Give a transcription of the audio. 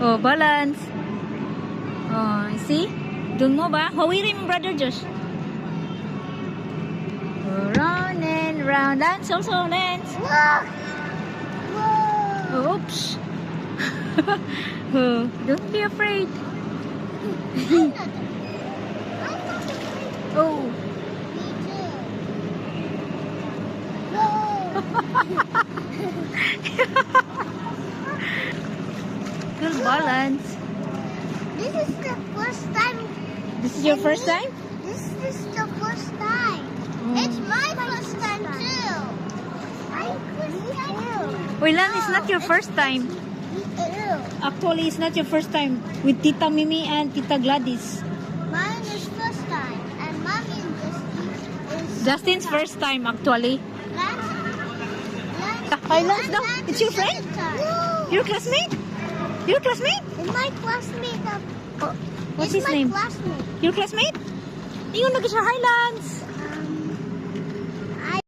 Oh, balance. Oh, see? Doon mo ba? Hawirin mo, Brother Josh. Oh, round and round. Lance also, Lance. Oops. Oh, don't be afraid. Oh. Good balance. This is the first time. This is your first time? This is the first time. It's my first time too. My first time too. Wait, Lan, it's not your first time. Actually, it's not your first time with Tita Mimi and Tita Gladys. Mine is first time, and mommy is Justin's first time, actually. Hi, Lance, no, it's your friend? No. Your classmate? Your classmate? It's my classmate. Oh, what's It's his my name? classmate. Your classmate? Ayun, nag siya. Hi, Lance.